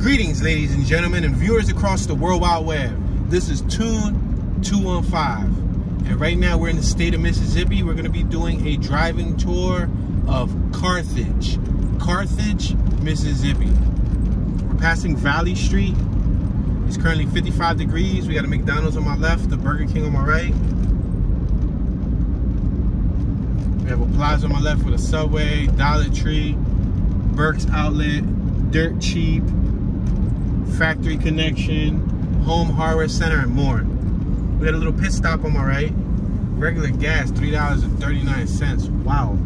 Greetings, ladies and gentlemen, and viewers across the World Wide Web. This is Tune 215, and right now we're in the state of Mississippi. We're going to be doing a driving tour of Carthage, Mississippi. We're passing Valley Street. It's currently 55 degrees. We got a McDonald's on my left, the Burger King on my right. We have a plaza on my left with a Subway, Dollar Tree, Burke's Outlet, Dirt Cheap, Factory Connection, Home Hardware Center, and more. We got a little pit stop on my right. Regular gas, $3.39. Wow.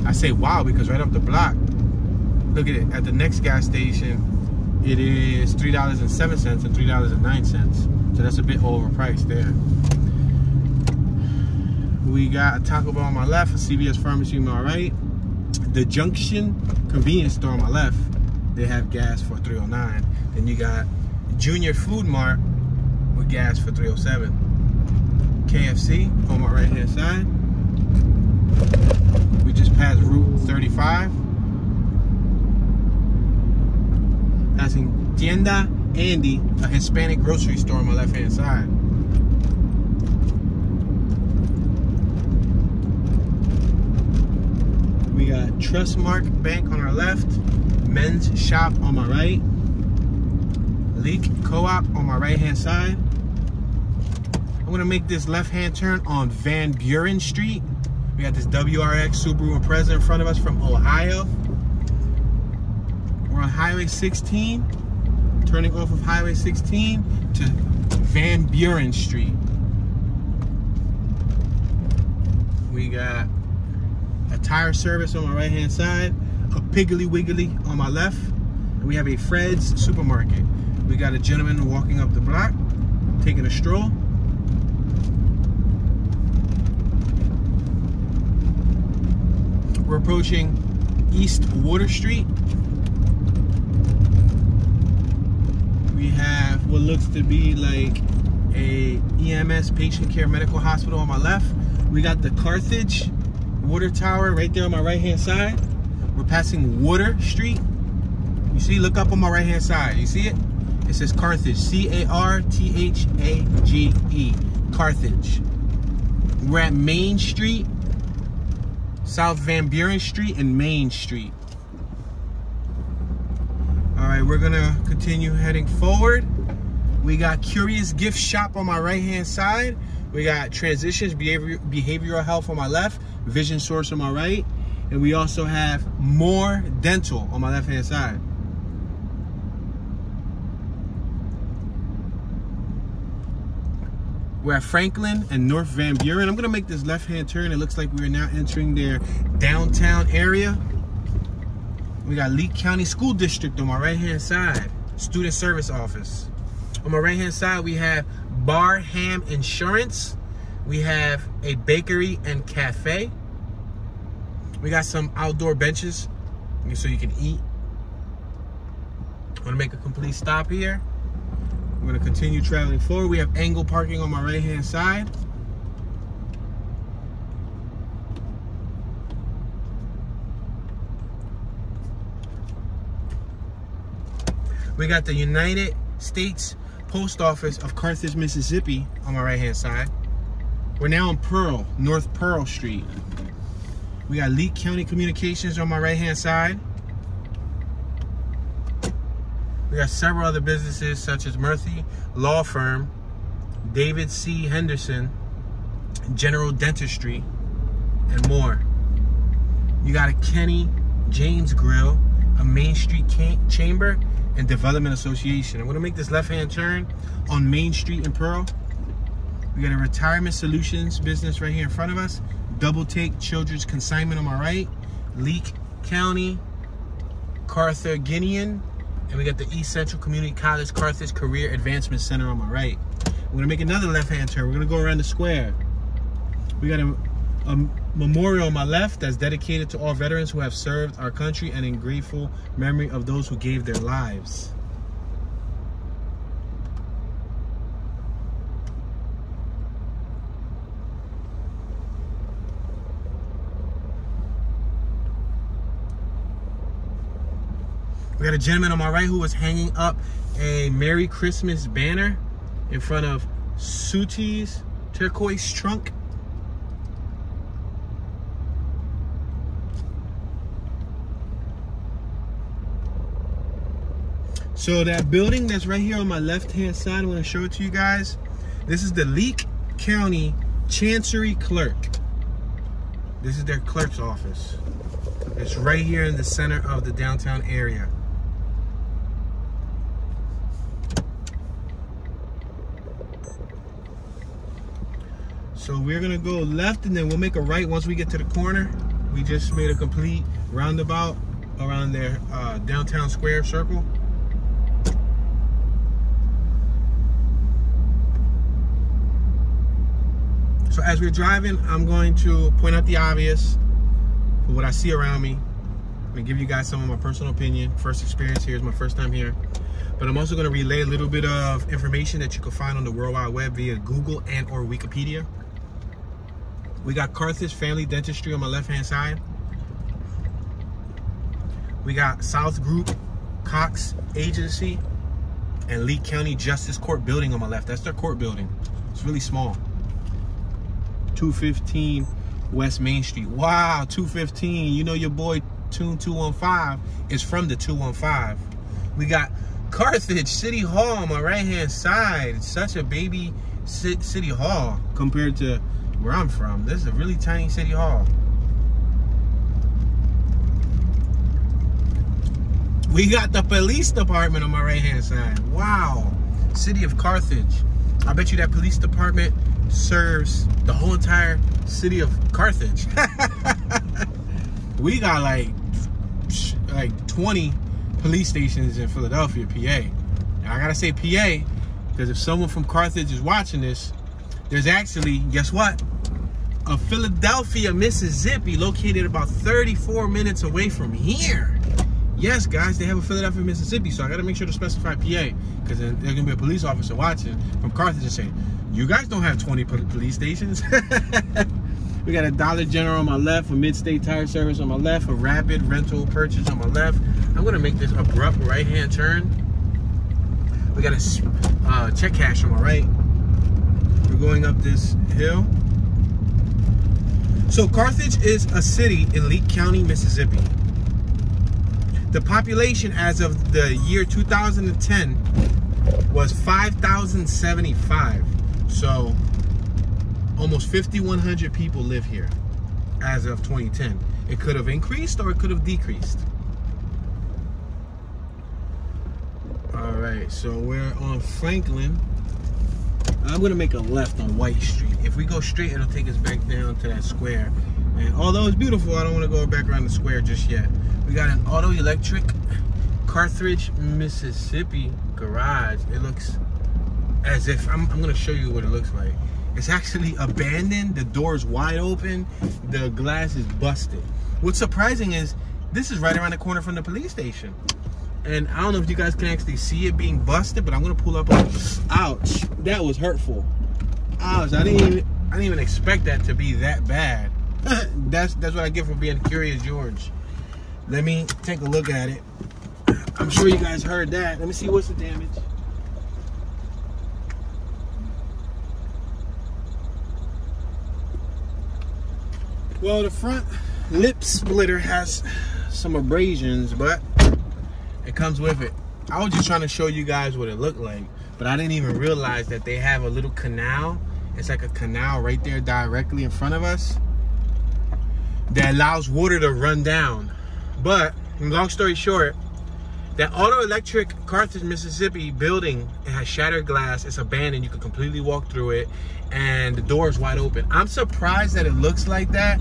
I say wow because right up the block, look at it, at the next gas station, it is $3.07 and $3.09. So that's a bit overpriced there. We got a Taco Bell on my left, a CVS Pharmacy on my right. The Junction convenience store on my left, they have gas for $3.09. Then you got Junior Food Mart with gas for $3.07. KFC on my right hand side. We just passed Route 35. Passing Tienda Andy, a Hispanic grocery store on my left hand side. We got Trustmark Bank on our left, Men's Shop on my right, Leake Co-op on my right hand side. I'm gonna make this left hand turn on Van Buren Street. We got this WRX Subaru Impreza in front of us from Ohio. We're on Highway 16, turning off of Highway 16 to Van Buren Street. We got a tire service on my right hand side, a Piggly Wiggly on my left, and we have a Fred's supermarket. We got a gentleman walking up the block, taking a stroll. We're approaching East Water Street. We have what looks to be like a EMS patient care medical hospital on my left. We got the Carthage Water Tower right there on my right hand side. We're passing Water Street. You see, look up on my right hand side. You see it? It says Carthage, C-A-R-T-H-A-G-E, Carthage. We're at Main Street, South Van Buren Street and Main Street. All right, we're gonna continue heading forward. We got Curious Gift Shop on my right hand side. We got Transitions Behavioral Health on my left, Vision Source on my right, and we also have More Dental on my left hand side. We're at Franklin and North Van Buren. I'm gonna make this left hand turn. It looks like we're now entering their downtown area. We got Leake County School District on my right hand side, Student Service Office. On my right hand side, we have Barham Insurance. We have a bakery and cafe. We got some outdoor benches so you can eat. I'm gonna make a complete stop here. We're gonna continue traveling forward. We have angle parking on my right hand side. We got the United States Post Office of Carthage, Mississippi on my right hand side. We're now on Pearl, North Pearl Street. We got Leake County Communications on my right hand side. We got several other businesses such as Murphy Law Firm, David C. Henderson, General Dentistry, and more. You got a Kenny James Grill, a Main Street Chamber and Development Association. I'm gonna make this left-hand turn on Main Street in Pearl. We got a Retirement Solutions business right here in front of us. Double Take Children's Consignment on my right. Leake County Carthaginian. And we got the East Central Community College Carthage Career Advancement Center on my right. We're gonna make another left-hand turn. We're gonna go around the square. We got a memorial on my left that's dedicated to all veterans who have served our country and in grateful memory of those who gave their lives. We got a gentleman on my right who was hanging up a Merry Christmas banner in front of Suti's turquoise trunk. So that building that's right here on my left-hand side, I'm going to show it to you guys. This is the Leake County Chancery Clerk. This is their clerk's office. It's right here in the center of the downtown area. So we're going to go left and then we'll make a right once we get to the corner. We just made a complete roundabout around their downtown square circle. So as we're driving, I'm going to point out the obvious for what I see around me. I'm going to give you guys some of my personal opinion. First experience here is my first time here. But I'm also going to relay a little bit of information that you can find on the World Wide Web via Google and or Wikipedia. We got Carthage Family Dentistry on my left-hand side. We got South Group Cox Agency and Leake County Justice Court building on my left. That's their court building. It's really small. 215 West Main Street. Wow, 215. You know your boy Tune 215 is from the 215. We got Carthage City Hall on my right-hand side. It's such a baby city hall compared to where I'm from. This is a really tiny city hall. We got the police department on my right-hand side. Wow. City of Carthage. I bet you that police department serves the whole entire city of Carthage. We got like 20 police stations in Philadelphia, PA. Now I gotta say PA because if someone from Carthage is watching this, there's actually, guess what? A Philadelphia, Mississippi, located about 34 minutes away from here. Yes, guys, they have a Philadelphia, Mississippi, so I gotta make sure to specify PA because then there's gonna be a police officer watching from Carthage and saying, you guys don't have 20 police stations. We got a Dollar General on my left, a Mid-State Tire Service on my left, a Rapid Rental Purchase on my left. I'm gonna make this abrupt right-hand turn. We got a check cash on my right. We're going up this hill. So Carthage is a city in Leake County, Mississippi. The population as of the year 2010 was 5,075. So almost 5,100 people live here as of 2010. It could have increased or it could have decreased. All right, so we're on Franklin. I'm gonna make a left on White Street. If we go straight, it'll take us back down to that square. And although it's beautiful, I don't wanna go back around the square just yet. We got an auto electric Carthage, Mississippi garage. It looks as if, I'm gonna show you what it looks like. It's actually abandoned. The door's wide open. The glass is busted. What's surprising is this is right around the corner from the police station. And I don't know if you guys can actually see it being busted, but I'm gonna pull up on, ouch, that was hurtful. Ouch, I didn't even expect that to be that bad. That's what I get for being Curious George. Let me take a look at it. I'm sure you guys heard that. Let me see what's the damage. Well, the front lip splitter has some abrasions, but it comes with it. I was just trying to show you guys what it looked like, but I didn't even realize that they have a little canal. It's like a canal right there directly in front of us that allows water to run down. But long story short, that auto electric Carthage, Mississippi building, it has shattered glass. It's abandoned. You can completely walk through it, and the door is wide open. I'm surprised that it looks like that.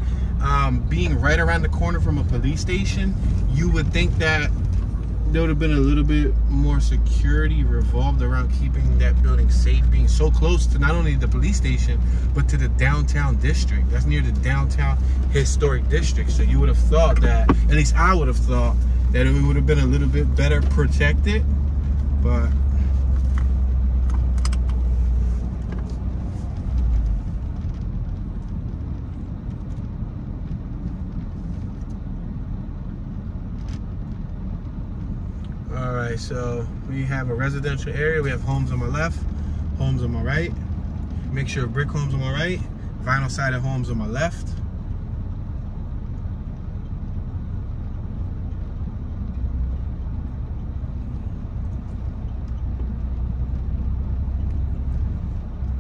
Being right around the corner from a police station, you would think that there would have been a little bit more security revolved around keeping that building safe, being so close to not only the police station, but to the downtown district. That's near the downtown historic district. So you would have thought that, at least I would have thought, that it would have been a little bit better protected, but All right, so we have a residential area. We have homes on my left, homes on my right. Make sure brick homes on my right, vinyl sided homes on my left.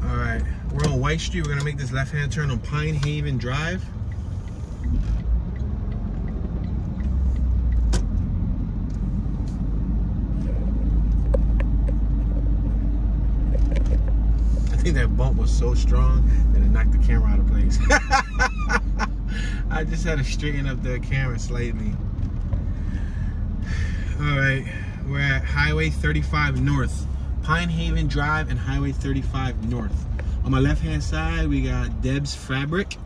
All right, we're on White Street. We're gonna make this left-hand turn on Pine Haven Drive. I think that bump was so strong that it knocked the camera out of place. I just had to straighten up the camera slightly. All right, we're at Highway 35 North, Pine Haven Drive and Highway 35 North. On my left-hand side, we got Deb's Fabric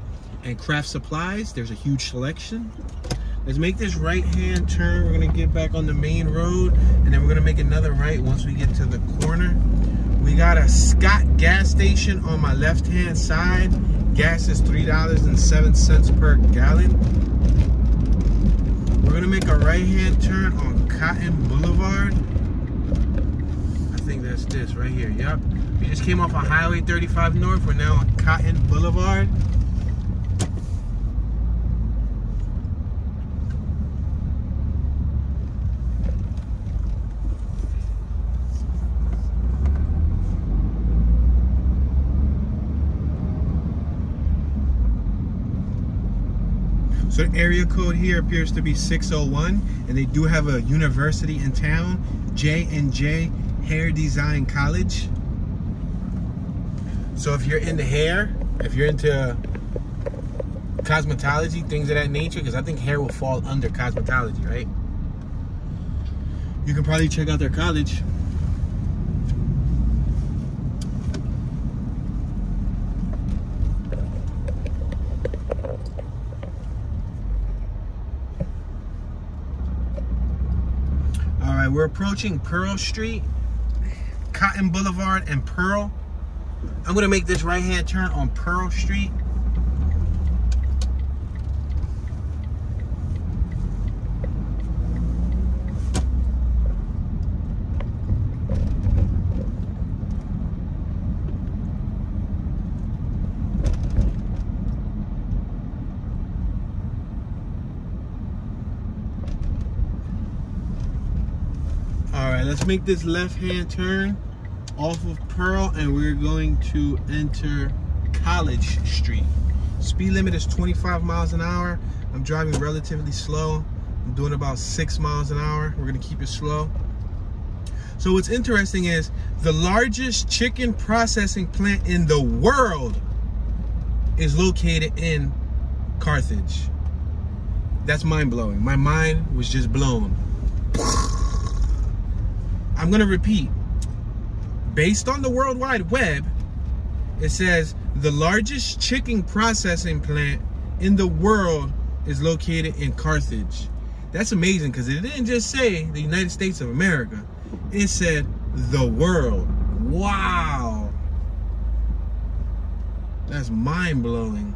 and Craft Supplies. There's a huge selection. Let's make this right-hand turn. We're gonna get back on the main road, and then we're gonna make another right once we get to the corner. We got a Scott gas station on my left-hand side. Gas is $3.07 per gallon. We're gonna make a right-hand turn on Cotton Boulevard. I think that's this right here, yep. We just came off on Highway 35 North. We're now on Cotton Boulevard. So the area code here appears to be 601, and they do have a university in town, J&J Hair Design College. So if you're into hair, if you're into cosmetology, things of that nature, because I think hair will fall under cosmetology, right? You can probably check out their college. We're approaching Pearl Street, Cotton Boulevard, and Pearl. I'm gonna make this right-hand turn on Pearl Street. Let's make this left-hand turn off of Pearl, and we're going to enter College Street. Speed limit is 25 miles an hour. I'm driving relatively slow. I'm doing about 6 miles an hour. We're gonna keep it slow. So what's interesting is the largest chicken processing plant in the world is located in Carthage. That's mind-blowing. My mind was just blown. I'm gonna repeat. Based on the World Wide Web, it says the largest chicken processing plant in the world is located in Carthage. That's amazing, because it didn't just say the United States of America. It said the world. Wow. That's mind-blowing.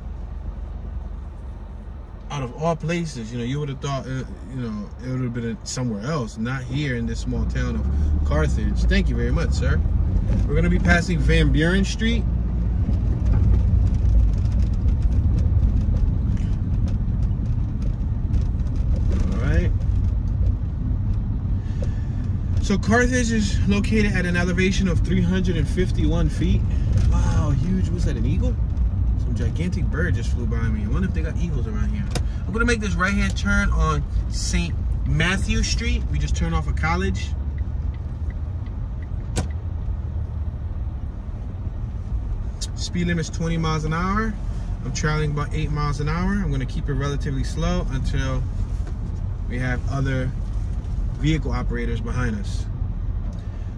Out of all places, you would have thought, it would have been somewhere else, not here in this small town of Carthage. Thank you very much, sir. We're going to be passing Van Buren Street. All right. So Carthage is located at an elevation of 351 feet. Wow, huge. Was that an eagle? Some gigantic bird just flew by me. I wonder if they got eagles around here. I'm gonna make this right-hand turn on St. Matthew Street. We just turned off of College. Speed limit is 20 miles an hour. I'm traveling about 8 miles an hour. I'm gonna keep it relatively slow until we have other vehicle operators behind us.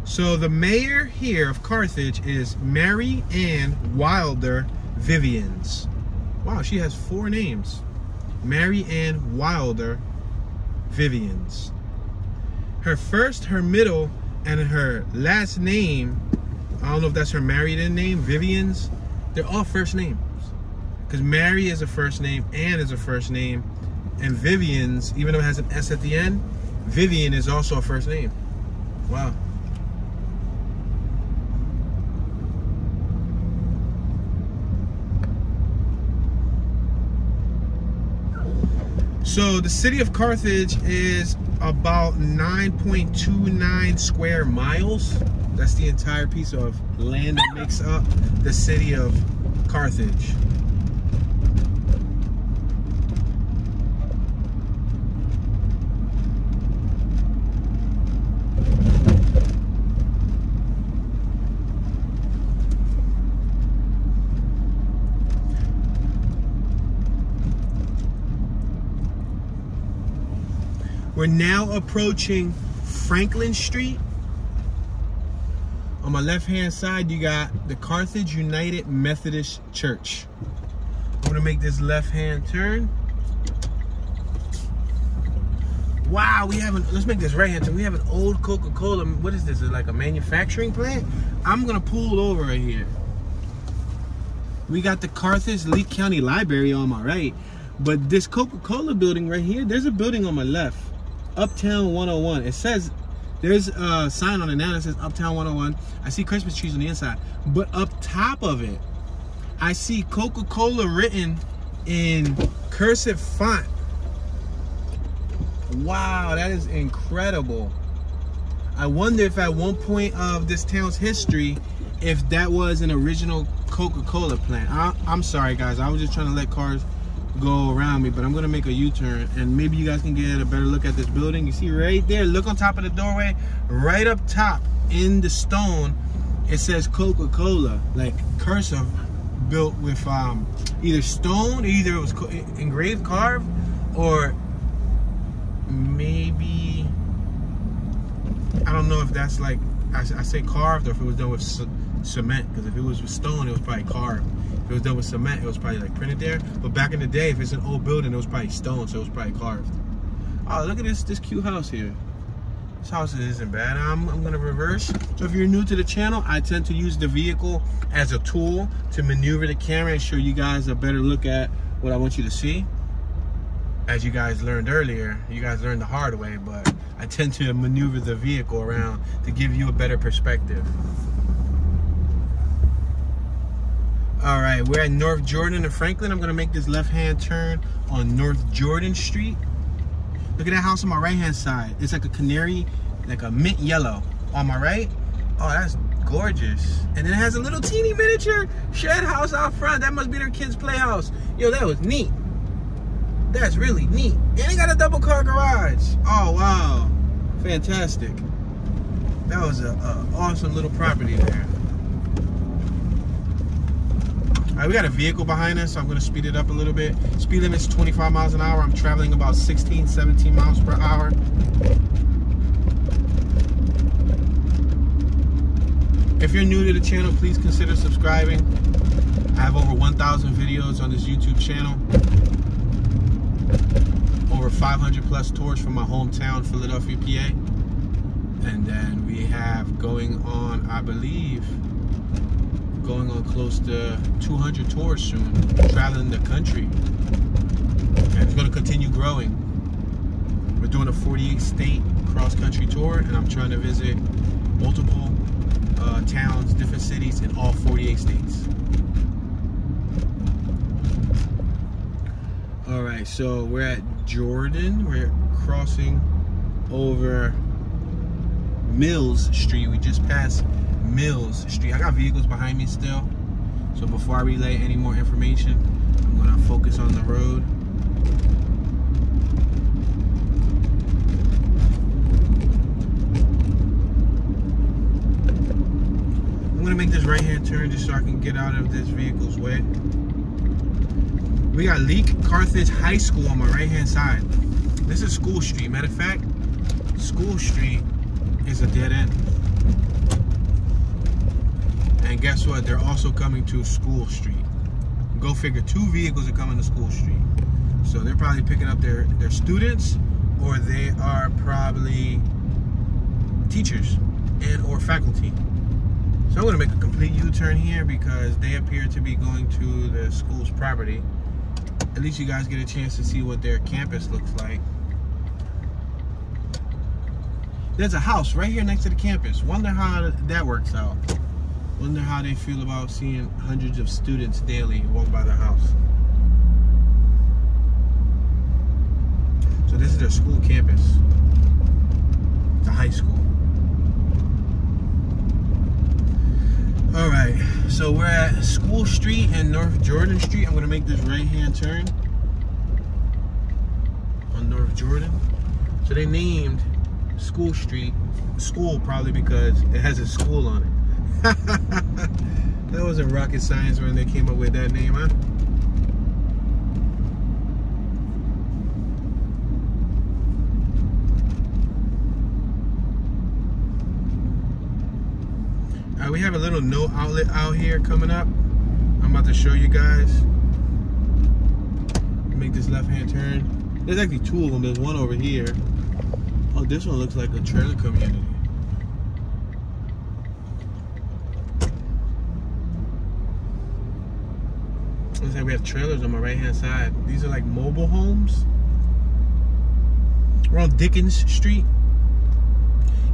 So the mayor here of Carthage is Mary Ann Wilder Vivians. Wow, she has 4 names. Mary Ann Wilder Vivians. Her first, her middle, and her last name, I don't know if that's her married in name, Vivians, they're all first names. Because Mary is a first name, Ann is a first name, and Vivians, even though it has an S at the end, Vivian is also a first name. Wow. So the city of Carthage is about 9.29 square miles. That's the entire piece of land that makes up the city of Carthage. We're now approaching Franklin Street. On my left-hand side, you got the Carthage United Methodist Church. I'm gonna make this left-hand turn. Wow, let's make this right-hand turn. We have an old Coca-Cola. What is this? Is it like a manufacturing plant? I'm gonna pull over right here. We got the Carthage Leake County Library on my right, but this Coca-Cola building right here, there's a building on my left. Uptown 101. It says, there's a sign on it now that says Uptown 101. I see Christmas trees on the inside, but up top of it, I see Coca-Cola written in cursive font. Wow, that is incredible. I wonder if at one point of this town's history, if that was an original Coca-Cola plant. I'm sorry guys, I was just trying to let cars go around me, but I'm gonna make a U-turn and maybe you guys can get a better look at this building. You see right there, look on top of the doorway, right up top in the stone, it says Coca-Cola, like cursive, built with either stone, either it was engraved, carved, or maybe, I don't know if that's like, I say carved, or if it was done with cement, because if it was with stone, it was probably carved. If it was done with cement, it was probably like printed there. But back in the day, if it's an old building, it was probably stone, so it was probably carved. Oh, look at this cute house here. This house isn't bad. I'm gonna reverse. So if you're new to the channel, I tend to use the vehicle as a tool to maneuver the camera and show you guys a better look at what I want you to see. As you guys learned earlier, you guys learned the hard way, but I tend to maneuver the vehicle around to give you a better perspective. All right, we're at North Jordan and Franklin. I'm gonna make this left-hand turn on North Jordan Street. Look at that house on my right-hand side. It's like a canary, like a mint yellow on my right. Oh, that's gorgeous. And then it has a little teeny miniature shed house out front. That must be their kids' playhouse. Yo, that was neat. That's really neat. And they got a double car garage. Oh, wow. Fantastic. That was a awesome little property there. All right, we got a vehicle behind us, so I'm gonna speed it up a little bit. Speed limit's 25 miles an hour. I'm traveling about 16, 17 miles per hour. If you're new to the channel, please consider subscribing. I have over 1,000 videos on this YouTube channel. Over 500 plus tours from my hometown, Philadelphia, PA. And then we have going on, I believe, going on close to 200 tours soon, traveling the country. And it's going to continue growing. We're doing a 48 state cross-country tour, and I'm trying to visit multiple towns, different cities in all 48 states. All right, so we're at Jordan. We're crossing over Mills Street. We just passed Mills Street. I got vehicles behind me still, so before I relay any more information, I'm gonna focus on the road. I'm gonna make this right-hand turn just so I can get out of this vehicle's way. We got Leake Carthage High School on my right-hand side. This is School Street. Matter of fact, School Street is a dead end. And guess what? They're also coming to School Street. Go figure, 2 vehicles are coming to School Street. So they're probably picking up their students, or they are probably teachers and or faculty. So I'm gonna make a complete U-turn here because they appear to be going to the school's property. At least you guys get a chance to see what their campus looks like. There's a house right here next to the campus. Wonder how that works out. Wonder how they feel about seeing hundreds of students daily walk by the house. So this is their school campus. The high school. Alright, so we're at School Street and North Jordan Street. I'm going to make this right-hand turn on North Jordan. So they named School Street school probably because it has a school on it. That wasn't rocket science when they came up with that name, huh? We have a little no outlet out here coming up. I'm about to show you guys. Make this left-hand turn. There's actually two of them. There's one over here. Oh, this one looks like a trailer community. Looks like we have trailers on my right-hand side. These are like mobile homes. We're on Dickens Street.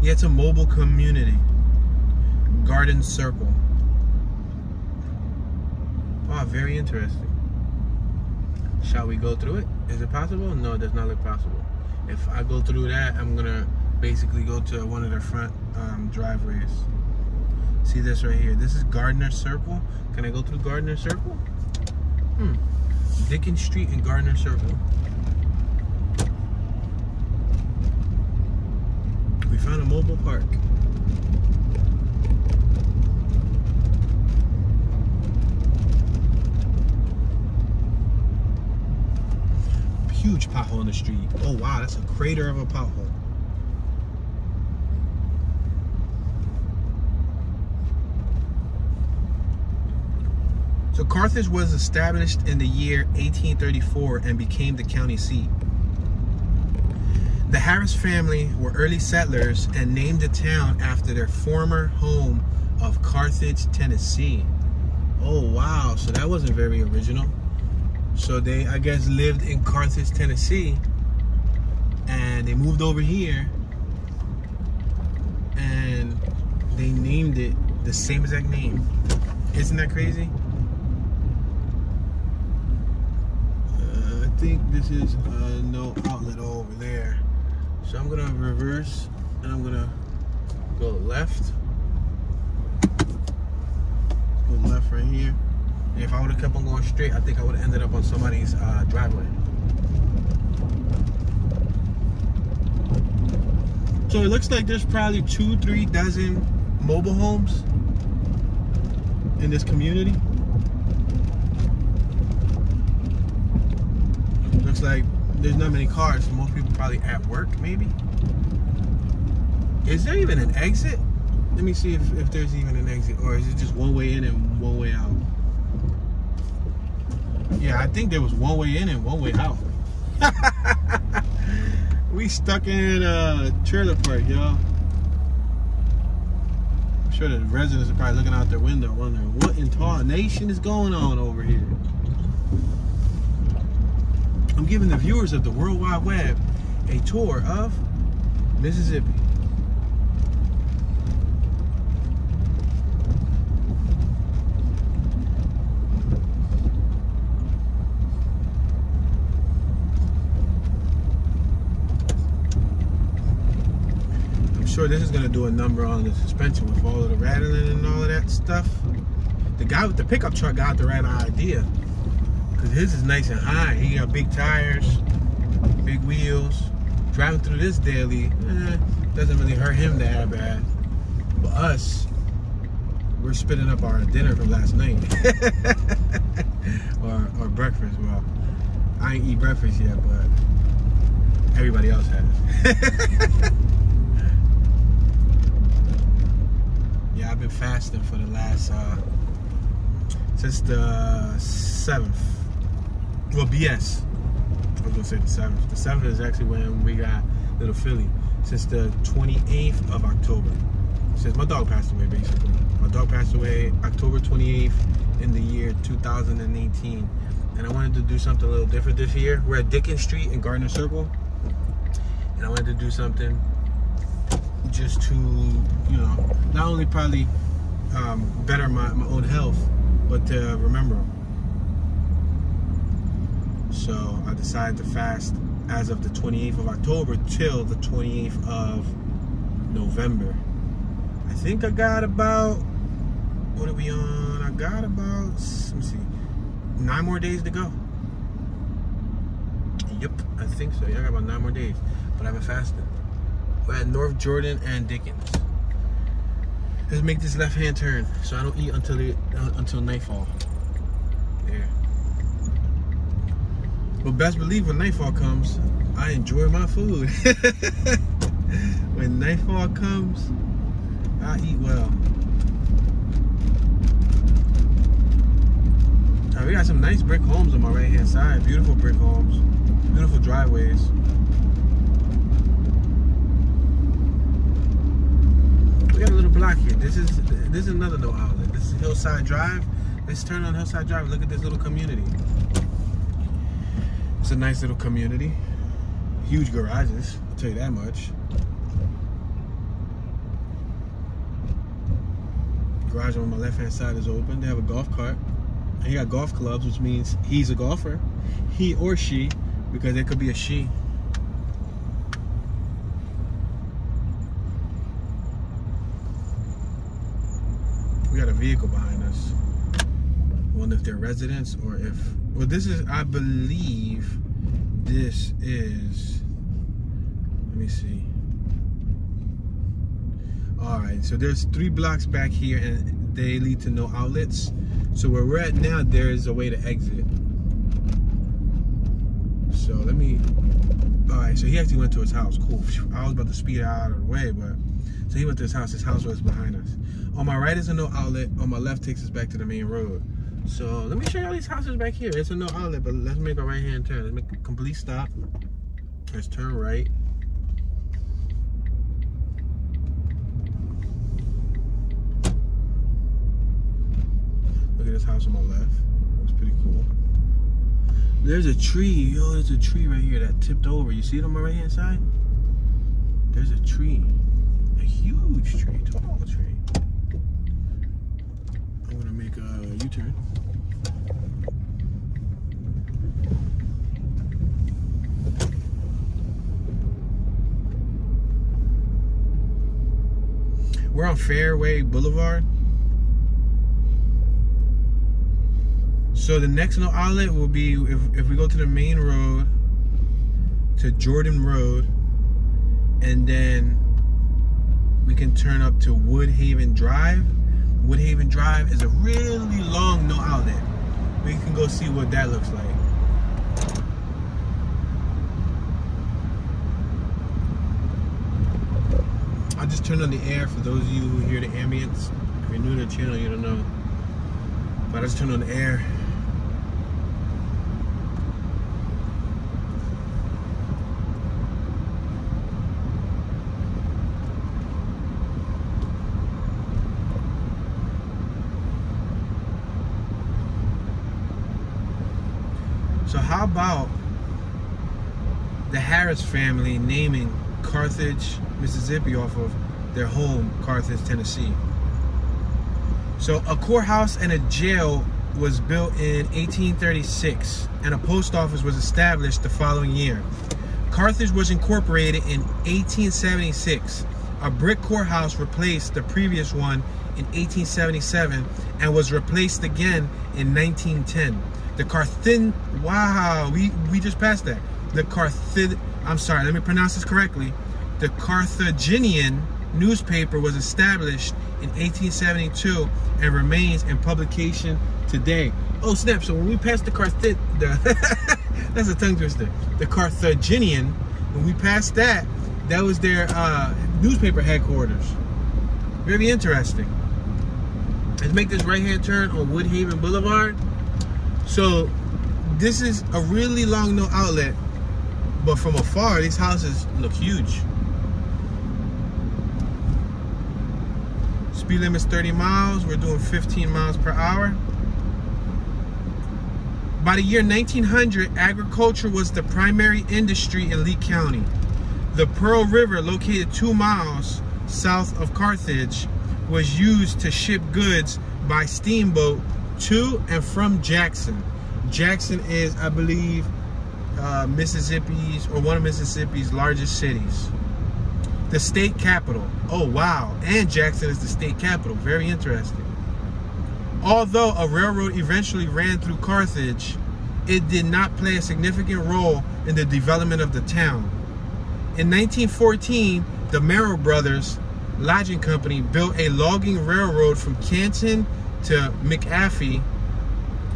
Yeah, it's a mobile community. Gardner Circle. Wow, very interesting. Shall we go through it? Is it possible? No, it does not look possible. If I go through that, I'm gonna basically go to one of their front driveways. See this right here? This is Gardner Circle. Can I go through Gardner Circle? Dickens Street and Gardner Circle. We found a mobile park. Huge pothole in the street. Oh wow, that's a crater of a pothole. So Carthage was established in the year 1834 and became the county seat. The Harris family were early settlers and named the town after their former home of Carthage, Tennessee. Oh wow, so that wasn't very original. So they, I guess, lived in Carthage, Tennessee, and they moved over here, and they named it the same exact name. Isn't that crazy? I think this is no outlet over there. So I'm gonna reverse, and I'm gonna go left. Go left right here. If I would have kept on going straight, I think I would have ended up on somebody's driveway. So it looks like there's probably 2-3 dozen mobile homes in this community. Looks like there's not many cars, so most people probably at work, maybe. Is there even an exit? Let me see if there's even an exit, or is it just one way in and one way out? Yeah, I think there was one way in and one way out. We stuck in a trailer park, y'all. I'm sure the residents are probably looking out their window wondering what in tarnation is going on over here. I'm giving the viewers of the World Wide Web a tour of Mississippi. Sure, this is gonna do a number on the suspension with all of the rattling and all of that stuff. The guy with the pickup truck got the right idea, because his is nice and high. He got big tires, big wheels. Driving through this daily doesn't really hurt him that bad. But us, we're spitting up our dinner from last night. or breakfast. Well, I ain't eat breakfast yet, but everybody else has. Yeah, I've been fasting for the last, since the 7th. Well, BS. I was gonna say the 7th. The 7th is actually when we got little Philly. Since the 28th of October. Since my dog passed away, basically. My dog passed away October 28th in the year 2018. And I wanted to do something a little different this year. We're at Dickens Street in Gardner Circle. And I wanted to do something just to, you know, not only probably better my own health, but to remember them. So I decided to fast as of the 28th of October till the 28th of November. I think I got about, what are we on? I got about, let me see, 9 more days to go. Yep, I think so. Yeah, I got about 9 more days, but I've been fasting. We're at North Jordan and Dickens. Let's make this left-hand turn so I don't eat until nightfall. There. But best believe when nightfall comes, I enjoy my food. When nightfall comes, I eat well. Now, we got some nice brick homes on my right-hand side. Beautiful brick homes. Beautiful driveways. We got a little block here. This is another no outlet. This is Hillside Drive. Let's turn on Hillside Drive and look at this little community. It's a nice little community. Huge garages, I'll tell you that much. Garage on my left-hand side is open. They have a golf cart. And he got golf clubs, which means he's a golfer. He or she, because there could be a she. We got a vehicle behind us. I wonder if they're residents or if... Well, this is, I believe, this is... Let me see. Alright, so there's 3 blocks back here and they lead to no outlets. So where we're at now, there is a way to exit. So let me... Alright, so he actually went to his house. Cool. I was about to speed out of the way, but... So he went to his house. His house was behind us. On my right is a no outlet. On my left takes us back to the main road. So let me show you all these houses back here. It's a no outlet, but let's make a right-hand turn. Let's make a complete stop. Let's turn right. Look at this house on my left. Looks pretty cool. There's a tree. Yo, there's a tree right here that tipped over. You see it on my right-hand side? There's a tree. A huge tree. Tall tree. I'm gonna make a U-turn. We're on Fairway Boulevard. So the next no outlet will be if we go to the main road, to Jordan Road, and then we can turn up to Woodhaven Drive. Woodhaven Drive is a really long no outlet. We can go see what that looks like. I just turned on the air for those of you who hear the ambience. If you're new to the channel, you don't know. But I just turned on the air. So how about the Harris family naming Carthage, Mississippi off of their home, Carthage, Tennessee? So a courthouse and a jail was built in 1836 and a post office was established the following year. Carthage was incorporated in 1876. A brick courthouse replaced the previous one in 1877 and was replaced again in 1910. The wow, we just passed that. I'm sorry, let me pronounce this correctly. The Carthaginian newspaper was established in 1872 and remains in publication today. Oh snap, so when we passed that's a tongue twister. The Carthaginian, when we passed that was their newspaper headquarters. Very interesting. Let's make this right-hand turn on Woodhaven Boulevard. So this is a really long no outlet, but from afar these houses look huge. Speed limit's 30 miles. We're doing 15 miles per hour. By the year 1900, agriculture was the primary industry in Leake County. The Pearl River, located 2 miles south of Carthage was used to ship goods by steamboat to and from Jackson. Jackson is, I believe, Mississippi's, or one of Mississippi's largest cities. The state capital. Oh, wow. And Jackson is the state capital. Very interesting. Although a railroad eventually ran through Carthage, it did not play a significant role in the development of the town. In 1914, the Merrill Brothers Logging Company built a logging railroad from Canton to McAfee,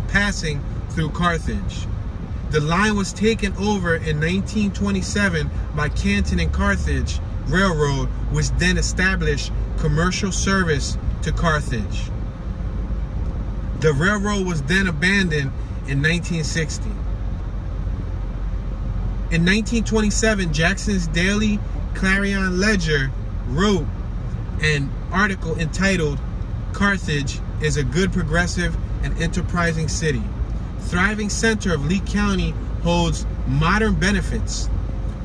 passing through Carthage. The line was taken over in 1927 by Canton and Carthage Railroad, which then established commercial service to Carthage. The railroad was then abandoned in 1960. In 1927, Jackson's Daily Clarion Ledger wrote an article entitled "Carthage is a good, progressive, and enterprising city. Thriving center of Leake County holds modern benefits."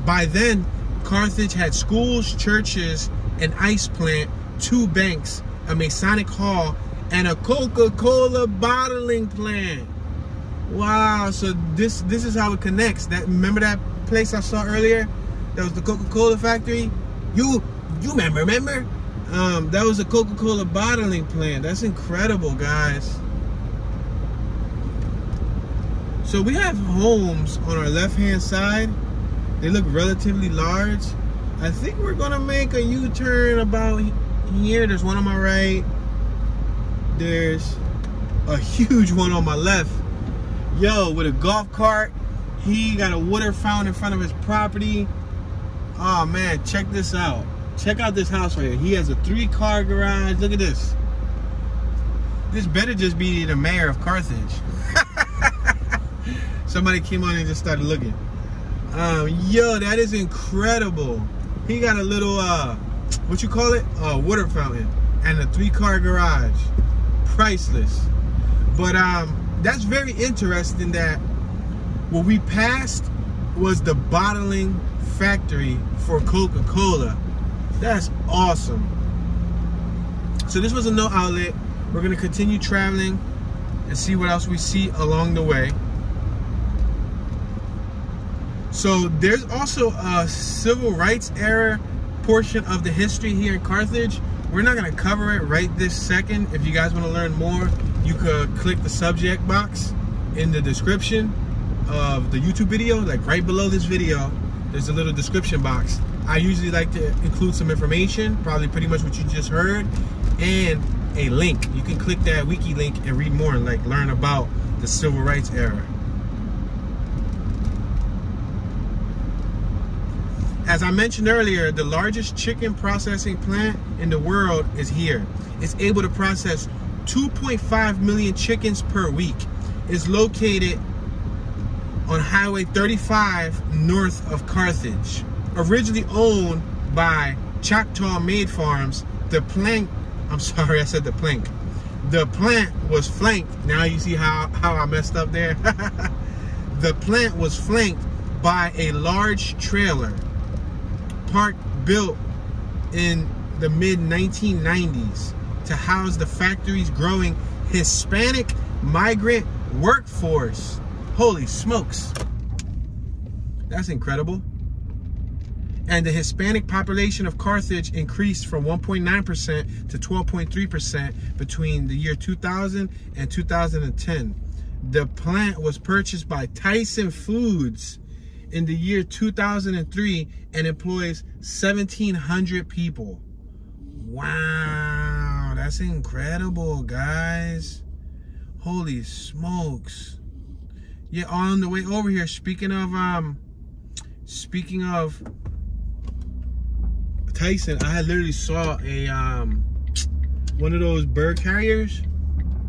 By then, Carthage had schools, churches, an ice plant, 2 banks, a Masonic hall, and a Coca-Cola bottling plant. Wow, so this is how it connects. Remember that place I saw earlier? That was the Coca-Cola factory? You remember? That was a Coca-Cola bottling plant. That's incredible, guys. So we have homes on our left-hand side. They look relatively large. I think we're gonna make a U-turn about here. There's one on my right. There's a huge one on my left. Yo, with a golf cart. He got a water fountain in front of his property. Oh man, check this out. Check out this house right here. He has a 3-car garage. Look at this. This better just be the mayor of Carthage. Somebody came on and just started looking. Yo, that is incredible. He got a little, what you call it? Water fountain. And a 3-car garage. Priceless. But that's very interesting that what we passed was the bottling factory for Coca-Cola. That's awesome. So this was a no outlet. We're gonna continue traveling and see what else we see along the way. So there's also a civil rights era portion of the history here in Carthage. We're not gonna cover it right this second. If you guys wanna learn more, you could click the subject box in the description of the YouTube video, like right below this video. There's a little description box. I usually like to include some information, probably pretty much what you just heard, and a link. You can click that wiki link and read more and like learn about the civil rights era. As I mentioned earlier, the largest chicken processing plant in the world is here. It's able to process 2.5 million chickens per week. It's located on Highway 35 north of Carthage. Originally owned by Choctaw Maid Farms, the plant, I'm sorry I said the plank. The plant was flanked, now you see how I messed up there. The plant was flanked by a large trailer park built in the mid-1990s to house the factory's growing Hispanic migrant workforce. Holy smokes. That's incredible. And the Hispanic population of Carthage increased from 1.9% to 12.3% between the year 2000 and 2010. The plant was purchased by Tyson Foods in the year 2003 and employs 1,700 people. Wow, that's incredible, guys. Holy smokes. Yeah, on the way over here, speaking of Tyson, I literally saw a one of those bird carriers,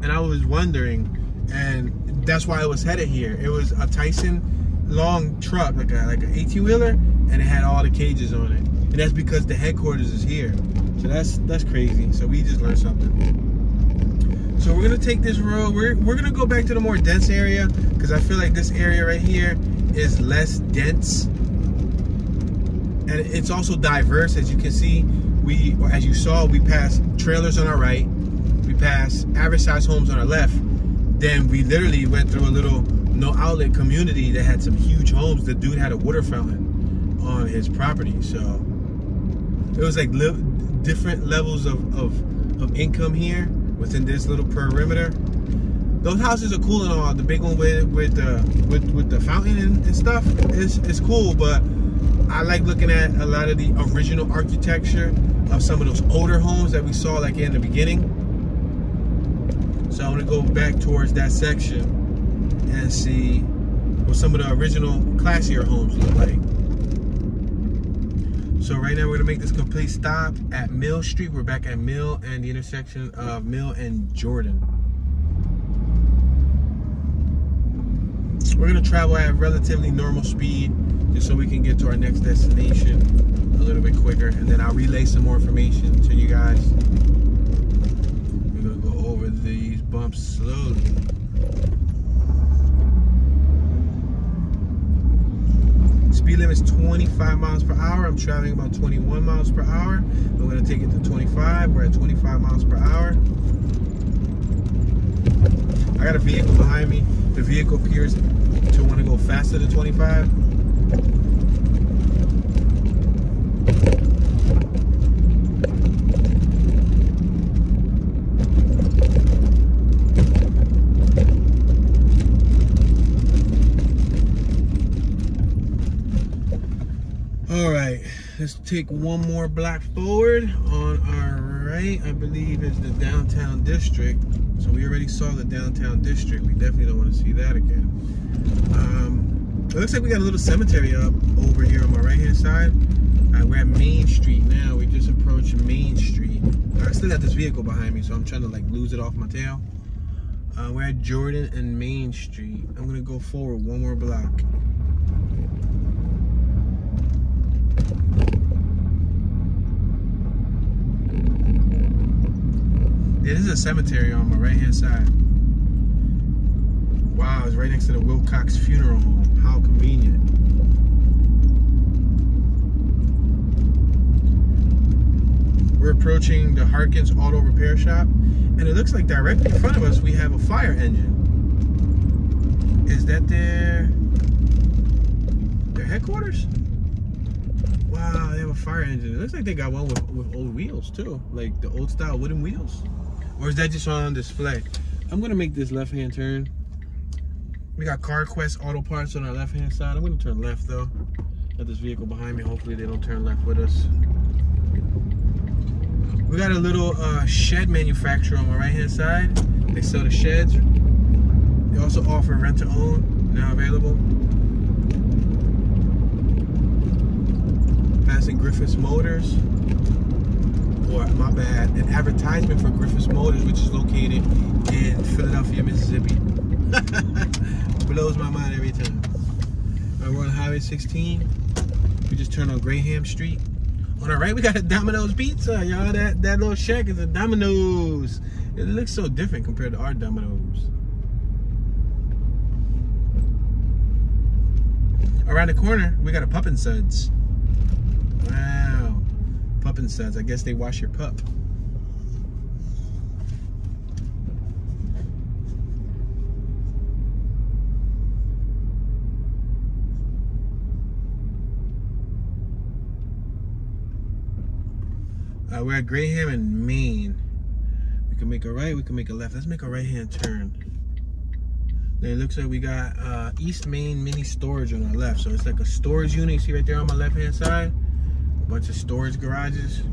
and I was wondering, and that's why I was headed here. It was a Tyson long truck, like an 18-wheeler, and it had all the cages on it, and that's because the headquarters is here. So that's crazy. So we just learned something. So we're gonna take this road. We're gonna go back to the more dense area because I feel like this area right here is less dense, and it's also diverse. As you can see, as you saw, we passed trailers on our right, we passed average size homes on our left. Then we literally went through a little no outlet community that had some huge homes. The dude had a water fountain on his property, so it was like different levels of income here within this little perimeter. Those houses are cool and all. The big one with the fountain and stuff is cool, but I like looking at a lot of the original architecture of some of those older homes that we saw like in the beginning. So I'm gonna go back towards that section and see what some of the original classier homes look like. So right now we're gonna make this complete stop at Mill Street. We're back at Mill and the intersection of Mill and Jordan. We're gonna travel at relatively normal speed just so we can get to our next destination a little bit quicker, and then I'll relay some more information to you guys. We're gonna go over these bumps slowly. Speed limit is 25 miles per hour. I'm traveling about 21 miles per hour. I'm gonna take it to 25. We're at 25 miles per hour. I got a vehicle behind me. The vehicle appears to want to go faster than 25. All right, let's take one more block forward. On our right, I believe, is the downtown district. So we already saw the downtown district. We definitely don't want to see that again. It looks like we got a little cemetery up over here on my right hand side. We're at Main Street now. We just approached Main Street. I still got this vehicle behind me, so I'm trying to like lose it off my tail. We're at Jordan and Main Street. I'm gonna go forward one more block. Yeah, this is a cemetery on my right hand side. Wow, it's right next to the Wilcox Funeral Home. How convenient. We're approaching the Harkins Auto Repair Shop, and it looks like directly in front of us we have a fire engine. Is that their headquarters? Wow, they have a fire engine. It looks like they got one with old wheels too, like the old style wooden wheels. Or is that just on display? I'm gonna make this left-hand turn. We got CarQuest Auto Parts on our left-hand side. I'm gonna turn left though. Got this vehicle behind me. Hopefully they don't turn left with us. We got a little shed manufacturer on my right-hand side. They sell the sheds. They also offer rent-to-own, now available. Passing Griffiths Motors. Or, my bad, an advertisement for Griffiths Motors, which is located in Philadelphia, Mississippi. Blows my mind every time. We're on Highway 16. We just turned on Graham Street. On our right, we got a Domino's Pizza, y'all. That little shack is a Domino's. It looks so different compared to our Domino's. Around the corner, we got a Pup and Suds. Wow. Pup and Suds. I guess they wash your pup. We're at Graham and Main. We can make a right, we can make a left. Let's make a right-hand turn. Then it looks like we got East Main Mini Storage on our left. So it's like a storage unit. You see right there on my left-hand side? A bunch of storage garages.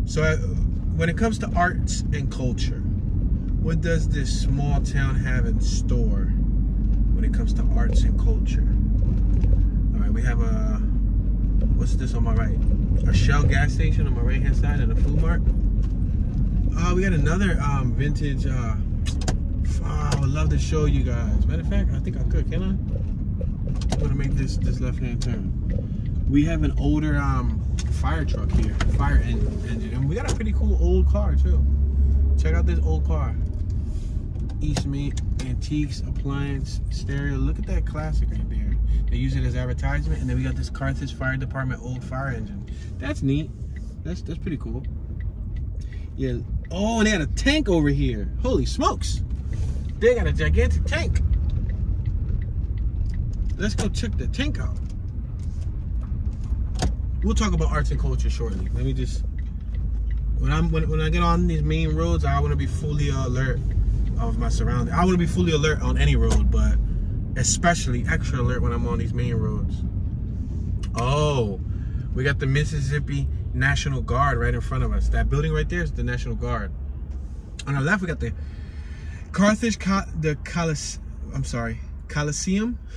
So when it comes to arts and culture, what does this small town have in store when it comes to arts and culture? All right, we have a, what's this on my right? A Shell gas station on my right hand side and a food mart. We got another vintage, I would love to show you guys. Matter of fact, I think I could, can I? I'm gonna make this left hand turn. We have an older fire truck here, fire engine, and we got a pretty cool old car too. Check out this old car. East Main Antiques Appliance Stereo. Look at that classic right there. They use it as advertisement. And then we got this Carthage Fire Department old fire engine. That's neat. That's pretty cool. Yeah. Oh, and they had a tank over here. Holy smokes. They got a gigantic tank. Let's go check the tank out. We'll talk about arts and culture shortly. Let me just, when I get on these main roads, I want to be fully alert of my surroundings. I want to be fully alert on any road, but especially extra alert when I'm on these main roads. Oh, we got the Mississippi National Guard right in front of us. That building right there is the National Guard. On our left, we got the Coliseum,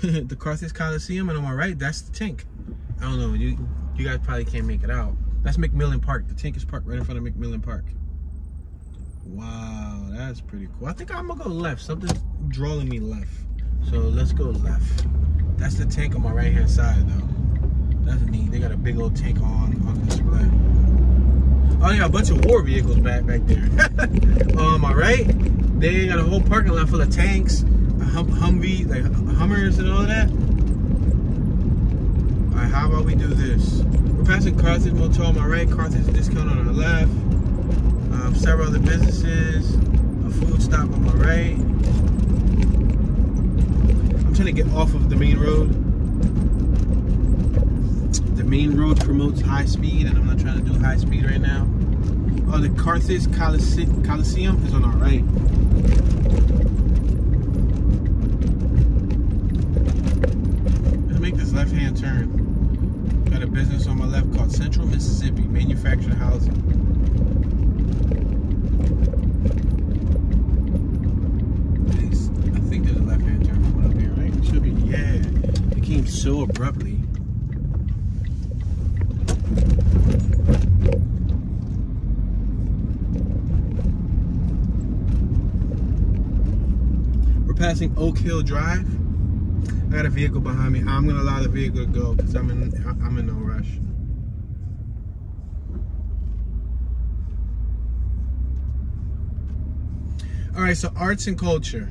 the Carthage Coliseum, and on my right, that's the tank. I don't know, you guys probably can't make it out. That's McMillan Park. The tank is parked right in front of McMillan Park. Wow, that's pretty cool. I think I'm gonna go left. Something's drawing me left. So let's go left. That's the tank on my right hand side though. That's neat. They got a big old tank on display. Oh, they got a bunch of war vehicles back there. On my right, they got a whole parking lot full of tanks, Humvee, like Hummers and all of that. Alright, how about we do this? We're passing Carthage Motel on my right, Carthage Discount on our left, several other businesses, a food stop on my right. I'm trying to get off of the main road. The main road promotes high speed, and I'm not trying to do high speed right now. Oh, the Carthage Coliseum is on our right. Let's make this left-hand turn. Got a business on my left called Central Mississippi Manufactured Housing. Nice. I think there's a left-hand turn coming up here, right? It should be. Yeah. It came so abruptly. We're passing Oak Hill Drive. I got a vehicle behind me. I'm gonna allow the vehicle to go because I'm in no rush. All right, so arts and culture.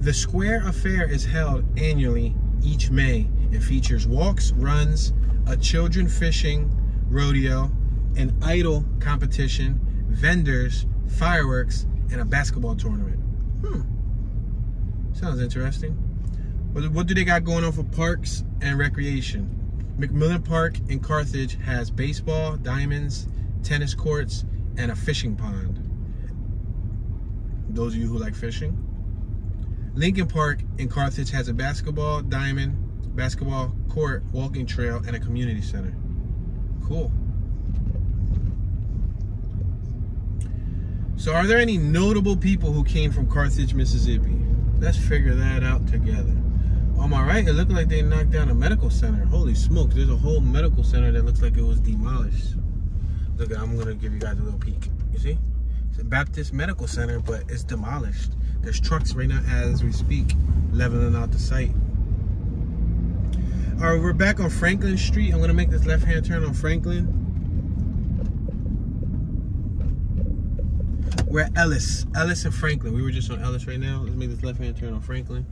The Square Affair is held annually each May. It features walks, runs, a children fishing rodeo, an idol competition, vendors, fireworks, and a basketball tournament. Sounds interesting. What do they got going on for parks and recreation? McMillan Park in Carthage has baseball, diamonds, tennis courts, and a fishing pond. Those of you who like fishing. Lincoln Park in Carthage has a basketball, basketball court, walking trail, and a community center. Cool. So are there any notable people who came from Carthage, Mississippi? Let's figure that out together. On my right, it looked like they knocked down a medical center. Holy smokes, there's a whole medical center that looks like it was demolished. Look, I'm gonna give you guys a little peek. You see? It's a Baptist Medical Center, but it's demolished. There's trucks right now as we speak, leveling out the site. All right, we're back on Franklin Street. I'm gonna make this left-hand turn on Franklin. We're at Ellis and Franklin. We were just on Ellis right now. Let's make this left-hand turn on Franklin.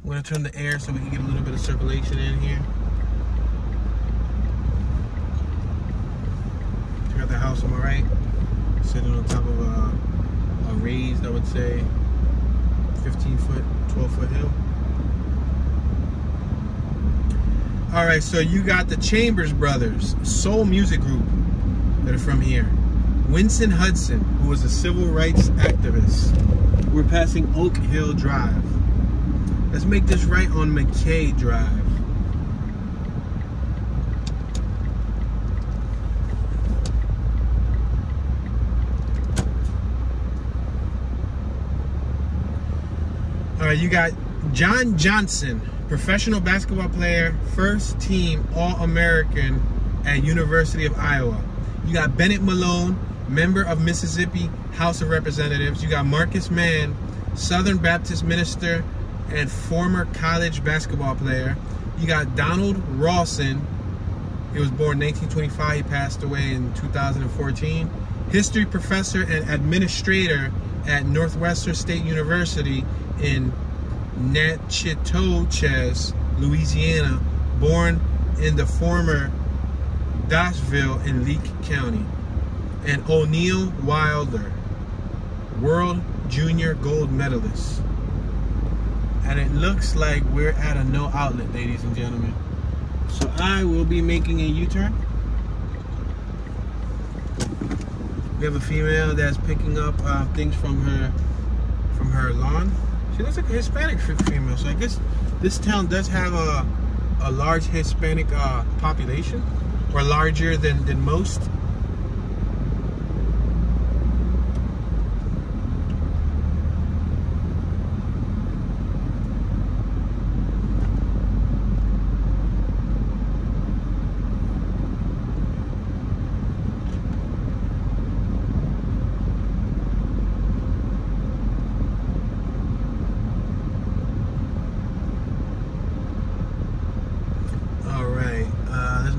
I'm gonna turn the air so we can get a little bit of circulation in here. Check out the house on my right. Sitting on top of a raised, I would say, 15-foot, 12-foot hill. All right, so you got the Chambers Brothers, soul music group that are from here. Winston Hudson, who was a civil rights activist. We're passing Oak Hill Drive. Let's make this right on McKay Drive. All right, you got John Johnson, professional basketball player, first team All-American at University of Iowa. You got Bennett Malone, member of Mississippi House of Representatives. You got Marcus Mann, Southern Baptist minister and former college basketball player. You got Donald Rawson. He was born in 1925. He passed away in 2014. History professor and administrator at Northwestern State University in Natchitoches, Louisiana, born in the former Dashville in Leake County. And O'Neal Wilder, world junior gold medalist. And it looks like we're at a no outlet, ladies and gentlemen. So I will be making a U-turn. We have a female that's picking up things from her lawn. She looks like a Hispanic female, so I guess this town does have a large Hispanic population, or larger than most.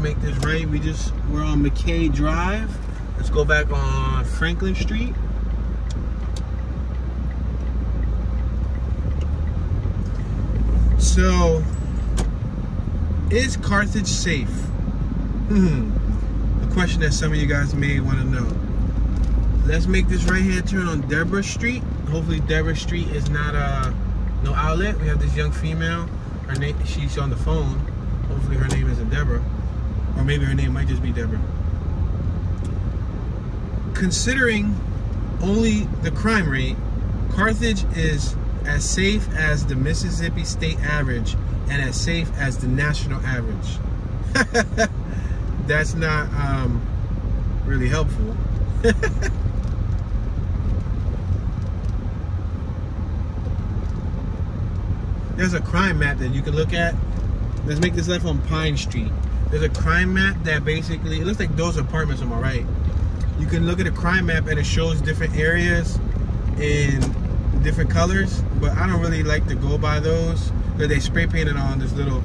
Make this right. We're on McKay Drive. Let's go back on Franklin Street. So, is Carthage safe? A question that some of you guys may want to know. Let's make this right hand turn on Deborah Street. Hopefully Deborah Street is not no outlet. We have this young female. Her name, she's on the phone. Hopefully her name isn't Deborah. Or maybe her name might just be Deborah. Considering only the crime rate, Carthage is as safe as the Mississippi state average and as safe as the national average. That's not really helpful. There's a crime map that you can look at. Let's make this left on Pine Street. There's a crime map that basically, it looks like those apartments on my right. You can look at a crime map and it shows different areas in different colors, but I don't really like to go by those. But they spray painted on this little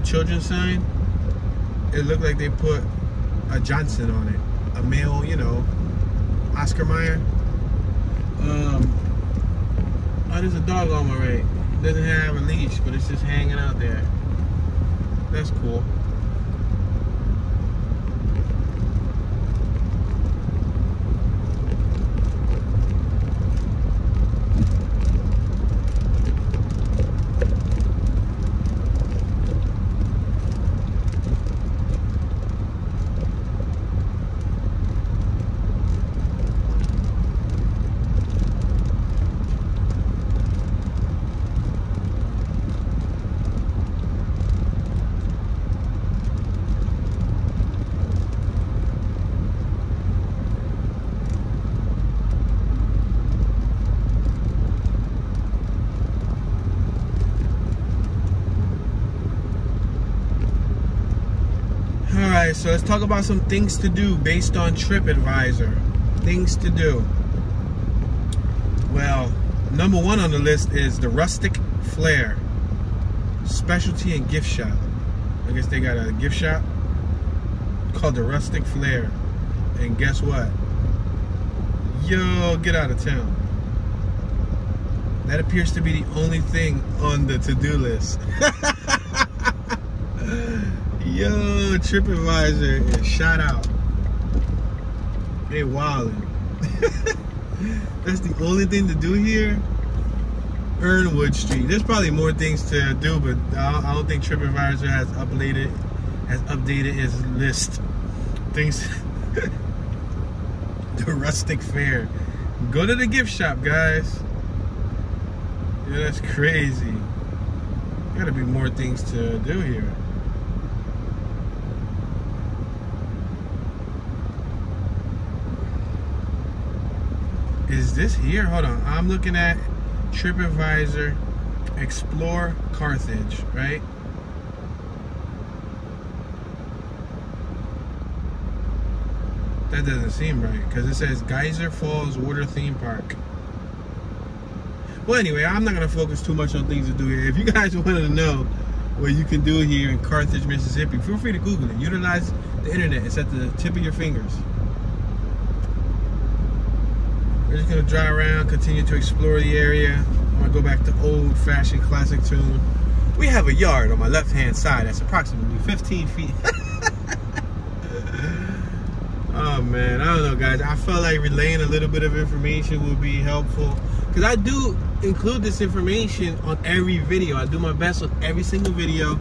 children's sign. It looked like they put a Johnson on it. A male, you know, Oscar Mayer. Oh, there's a dog on my right. It doesn't have a leash, but it's just hanging out there. That's cool. Alright, so let's talk about some things to do based on TripAdvisor. Things to do. Well, number one on the list is the Rustic Flair Specialty and Gift Shop. I guess they got a gift shop called the Rustic Flair. And guess what? Yo, get out of town. That appears to be the only thing on the to-do list. Yo, TripAdvisor is shout out. They wildin'. That's the only thing to do here. Ernwood Street. There's probably more things to do, but I don't think TripAdvisor has updated its list. Things. The Rustic Fair. Go to the gift shop, guys. Yeah, that's crazy. Gotta be more things to do here. Is this here? Hold on. I'm looking at TripAdvisor Explore Carthage, right? That doesn't seem right because it says Geyser Falls Water Theme Park. Well, anyway, I'm not going to focus too much on things to do here. If you guys want to know what you can do here in Carthage, Mississippi, feel free to Google it. Utilize the internet. It's at the tip of your fingers. We're just going to drive around, continue to explore the area. I'm gonna go back to old-fashioned classic tune. We have a yard on my left-hand side that's approximately 15 feet. Oh man, I don't know, guys. I felt like relaying a little bit of information would be helpful, because I do include this information on every video. I do my best on every single video,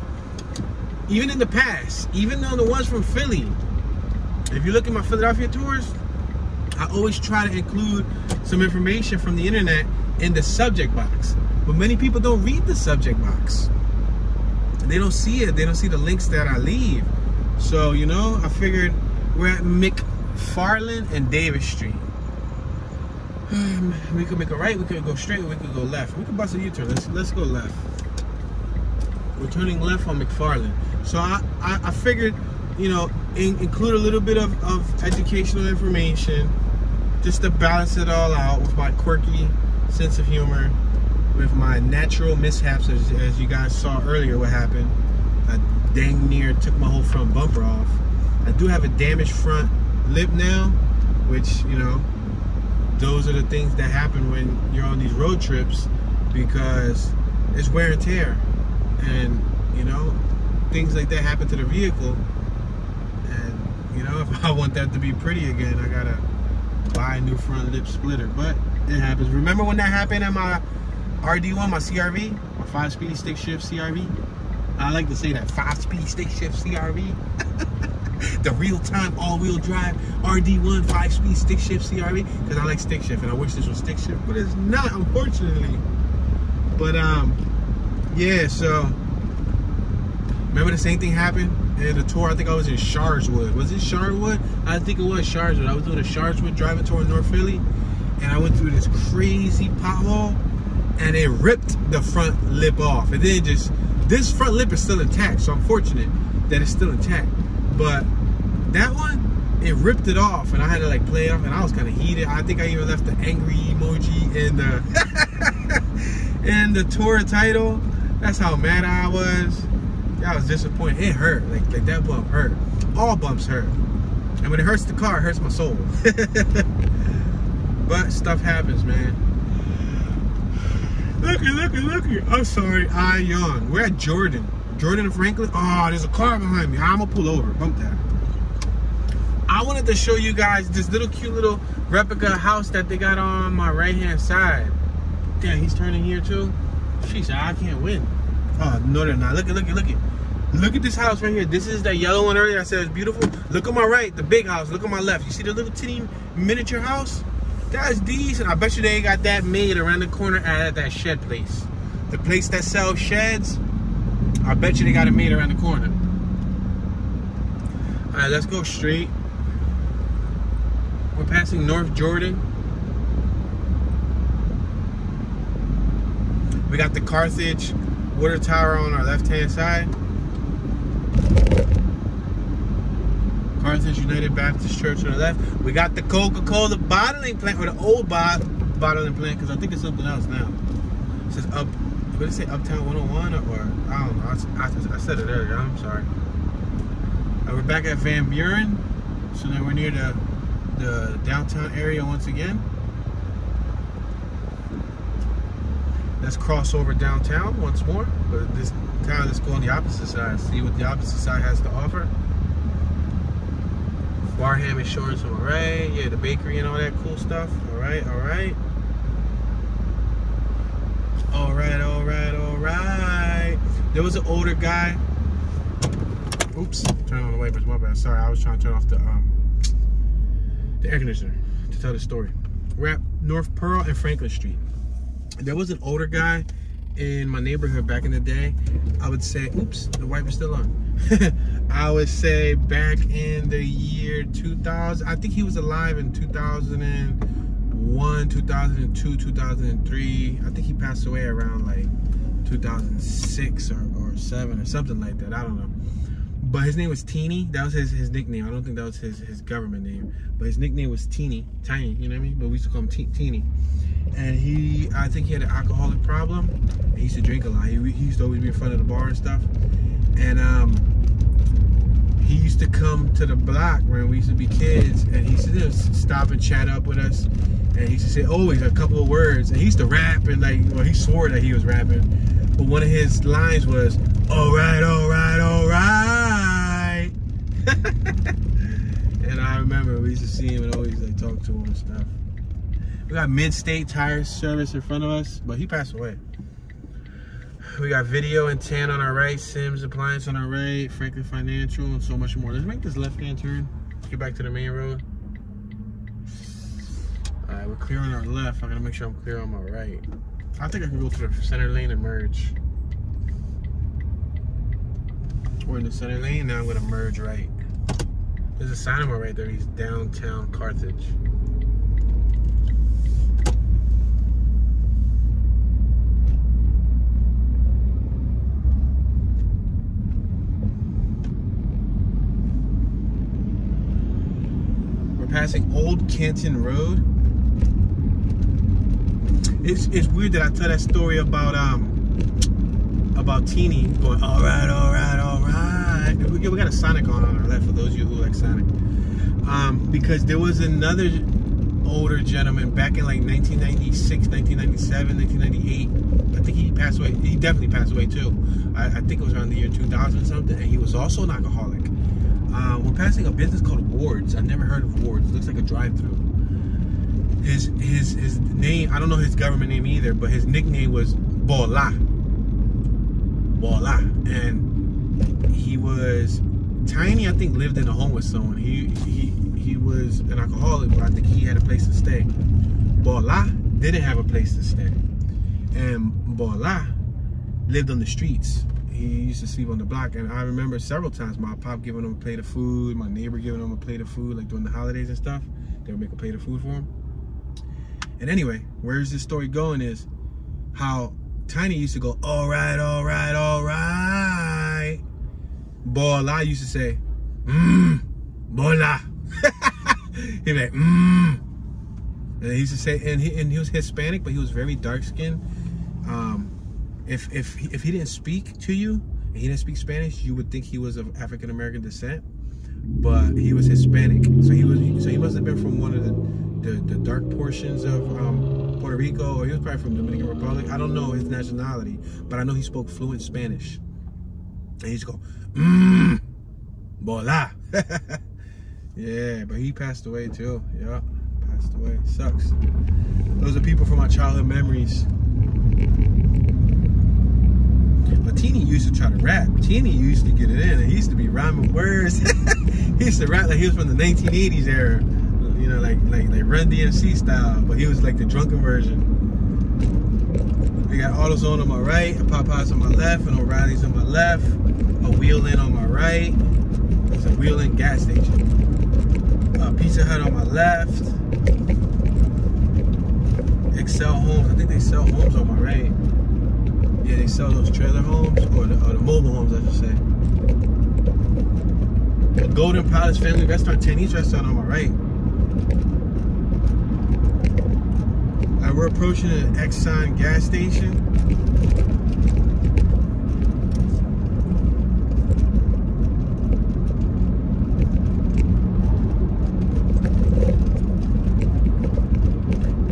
even in the past, even on the ones from Philly. If you look at my Philadelphia tours, I always try to include some information from the internet in the subject box. But many people don't read the subject box. They don't see it. They don't see the links that I leave. So, you know, I figured we're at McFarland and Davis Street. We could make a right, we could go straight, or we could go left. We could bust a U-turn. Let's go left. We're turning left on McFarland. So I figured, you know, include a little bit of educational information, just to balance it all out with my quirky sense of humor, with my natural mishaps, as you guys saw earlier what happened. I dang near took my whole front bumper off. I do have a damaged front lip now, which, you know, those are the things that happen when you're on these road trips, because it's wear and tear. And, you know, things like that happen to the vehicle. And, you know, if I want that to be pretty again, I gotta buy a new front lip splitter. But it happens. Remember when that happened at my RD1, my CRV? My 5-speed stick shift CRV? I like to say that, 5-speed stick shift CRV. The real-time all-wheel drive RD1 5-speed stick shift CRV, because I like stick shift, and I wish this was stick shift, but it's not, unfortunately. But yeah, so remember the same thing happened in the tour. I think I was in Sharswood. Was it Sharswood? I think it was Sharswood. I was doing a Sharswood driving tour in North Philly, and I went through this crazy pothole, and it ripped the front lip off. And then just, this front lip is still intact, so I'm fortunate that it's still intact. But that one, it ripped it off, and I had to like play it off, and I was kind of heated. I think I even left the angry emoji in the in the tour title. That's how mad I was. I was disappointed. It hurt. Like that bump hurt. All bumps hurt. And when it hurts the car, it hurts my soul. But stuff happens, man. Looky. I'm sorry. I yawn. We're at Jordan and Franklin. Oh, there's a car behind me. I'm gonna pull over. Bump that. I wanted to show you guys this little cute little replica house that they got on my right-hand side. Damn, he's turning here too. Sheesh, I can't win. Oh, no, they're not. Look it. Look at this house right here. This is that yellow one earlier I said it's beautiful. Look on my right, the big house. Look on my left. You see the little teeny miniature house? That's decent. I bet you they got that made around the corner at that shed place. The place that sells sheds, I bet you they got it made around the corner. All right, let's go straight. We're passing North Jordan. We got the Carthage water tower on our left-hand side. Carthage United Baptist Church on the left. We got the Coca-Cola bottling plant, or the old bottling plant, because I think it's something else now. It says up. What did it say? Uptown 101 or I don't know. I said it earlier. I'm sorry. We're back at Van Buren, so now we're near the downtown area once again. Let's cross over downtown once more, but this time let's go on the opposite side, see what the opposite side has to offer. Barham Insurance on the right, yeah, the bakery and all that cool stuff. All right. There was an older guy. Oops, turn on the wipers, my bad. Sorry, I was trying to turn off the air conditioner to tell the story. We're at North Pearl and Franklin Street. There was an older guy in my neighborhood back in the day. I would say, oops, the wiper's still on. I would say back in the year 2000. I think he was alive in 2001, 2002, 2003. I think he passed away around like 2006 or 7 or something like that. I don't know. But his name was Teeny. That was his nickname. I don't think that was his government name. But his nickname was Tiny, you know what I mean? But we used to call him Teeny. And I think he had an alcoholic problem. He used to drink a lot. He used to always be in front of the bar and stuff. And he used to come to the block when we used to be kids, and he used to just stop and chat up with us. And he used to say always a couple of words. And he used to rap, and like, well, he swore that he was rapping. But one of his lines was, "All right, all right, all right." And I remember we used to see him and always like talk to him and stuff. We got Mid-State Tire Service in front of us, but he passed away. We got Video and Tan on our right, Sims Appliance on our right, Franklin Financial, and so much more. Let's make this left-hand turn. Let's get back to the main road. All right, we're clear on our left. I gotta make sure I'm clear on my right. I think I can go to the center lane and merge. We're in the center lane, now I'm gonna merge right. There's a sign on my right there, he's downtown Carthage. We're passing Old Canton Road. It's weird that I tell that story about Teeny going, all right, all right, all right. We got a Sonic on our left for those of you who like Sonic. Because there was another older gentleman back in like 1996, 1997, 1998. I think he passed away. He definitely passed away too. I think it was around the year 2000 or something. And he was also an alcoholic. We're passing a business called Ward's. I've never heard of Ward's. It looks like a drive-through. His name, I don't know his government name either, but his nickname was Bola. And he was tiny. I think lived in a home with someone. He was an alcoholic, but I think he had a place to stay. Bola didn't have a place to stay, and Bola lived on the streets. He used to sleep on the block, and I remember several times my pop giving him a plate of food, my neighbor giving him a plate of food, like during the holidays and stuff. They would make a plate of food for him. And anyway, where's this story going is how Tiny used to go, all right, all right, all right. Bola used to say, Bola. He'd be like, And he used to say, and he was Hispanic, but he was very dark skinned. If he didn't speak to you and he didn't speak Spanish, you would think he was of African American descent. But he was Hispanic, so he must have been from one of the dark portions of Puerto Rico, or he was probably from Dominican Republic. I don't know his nationality, but I know he spoke fluent Spanish. And he used to go, Bola. Yeah, but he passed away too. Yeah, passed away. Sucks. Those are people from my childhood memories. But Teeny used to try to rap. Teeny used to get it in, and he used to be rhyming words. He used to rap like he was from the 1980s era. You know, like Run DMC style, but he was like the drunken version. We got AutoZone on my right, a Popeyes on my left, and O'Reilly's on my left, a Wheel Inn on my right. There's a Wheel Inn gas station. A Pizza Hut on my left. Excel Homes, I think they sell homes on my right. Yeah, they sell those trailer homes, or the mobile homes, I should say. The Golden Palace Family Restaurant, Chinese restaurant on my right. We're approaching an Exxon gas station.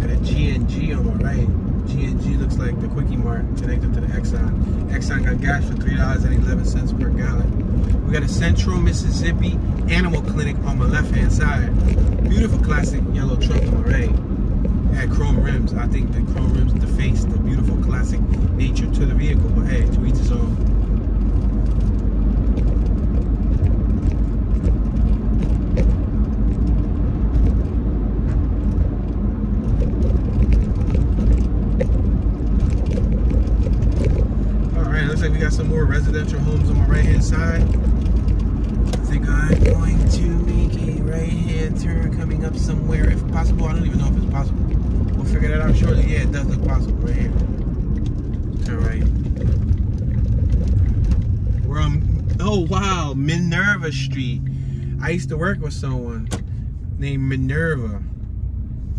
Got a G&G on my right. G&G looks like the Quickie Mart connected to the Exxon. Exxon got gas for $3.11 per gallon. We got a Central Mississippi Animal Clinic on my left-hand side. Beautiful classic yellow truck on my right. Had chrome rims. I think the chrome rims deface the beautiful classic nature to the vehicle, but hey, to each his own. Alright, looks like we got some more residential homes on my right hand side. I think I'm going to make a right hand turn coming up somewhere if possible. I don't even know if it's possible. We'll figure that out shortly. Yeah, it does look possible right here. Turn right. We're on, oh wow, Minerva Street. I used to work with someone named Minerva.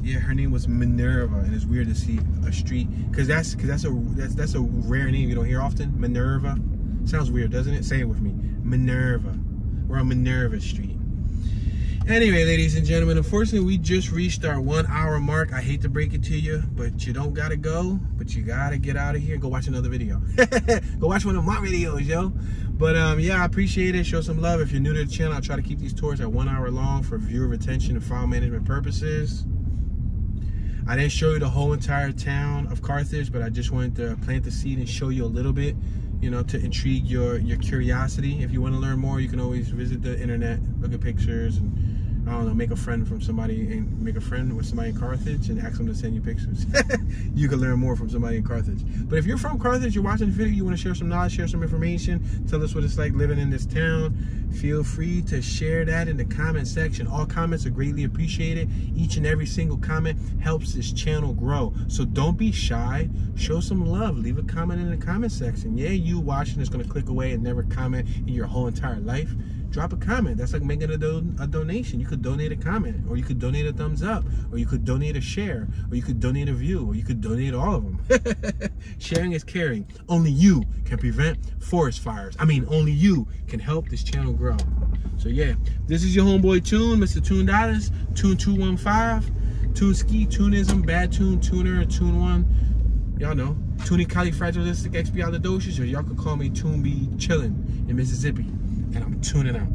Yeah, her name was Minerva, and it's weird to see a street because that's a rare name you don't hear often. Minerva sounds weird, doesn't it? Say it with me, Minerva. We're on Minerva Street. Anyway, ladies and gentlemen, unfortunately, we just reached our 1 hour mark. I hate to break it to you, but you don't gotta go, but you gotta get out of here and go watch another video. Go watch one of my videos, yo. But yeah, I appreciate it. Show some love. If you're new to the channel, I try to keep these tours at 1 hour long for viewer retention and file management purposes. I didn't show you the whole entire town of Carthage, but I just wanted to plant the seed and show you a little bit, you know, to intrigue your curiosity. If you want to learn more, you can always visit the internet, look at pictures, and I don't know, make a friend with somebody in Carthage and ask them to send you pictures. You can learn more from somebody in Carthage. But if you're from Carthage, you're watching the video, you want to share some knowledge, share some information, tell us what it's like living in this town, feel free to share that in the comment section. All comments are greatly appreciated. Each and every single comment helps this channel grow. So don't be shy. Show some love. Leave a comment in the comment section. Yeah, you watching is going to click away and never comment in your whole entire life. Drop a comment. That's like making a donation. You could donate a comment, or you could donate a thumbs up, or you could donate a share, or you could donate a view, or you could donate all of them. Sharing is caring. Only you can prevent forest fires. I mean, only you can help this channel grow. So yeah, this is your homeboy Tune, Mr. Tune Dollars, Tune 215, Tune Ski, Tunism, Bad Tune, Tuner, Tune 1. Y'all know. Tuning califragilistic expialidocious, or y'all could call me Tune B Chillin' in Mississippi. And I'm tuning out.